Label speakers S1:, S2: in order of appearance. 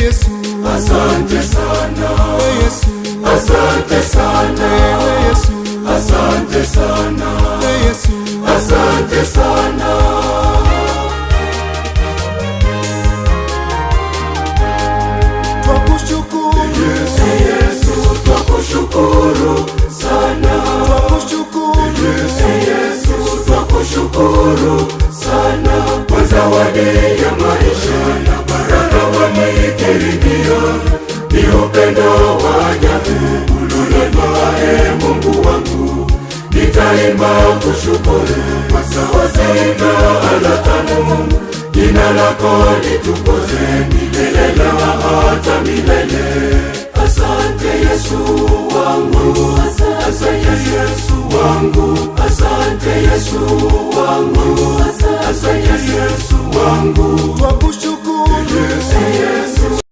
S1: Yesu,
S2: asante sana.
S1: Yesu,
S2: Asante sana.
S1: Yesu,
S2: Asante sana.
S1: Yesu,
S2: Asante sana.
S1: twakushukuru
S2: Yesu, Yesu, twakushukuru sana.
S1: twakushukuru
S2: Yesu, Yesu, twakushukuru sana kwa zawadi ya maisha na baraka wameikaribia. Ni upendo wa ajabu ulonipa, Mungu wangu. Nitaimba kushukuru kwa sauti na ala tamu. Jina lako litukuzwe milele na hata milele. Asante Yesu wangu, asante Yesu wangu, asante Yesu wangu.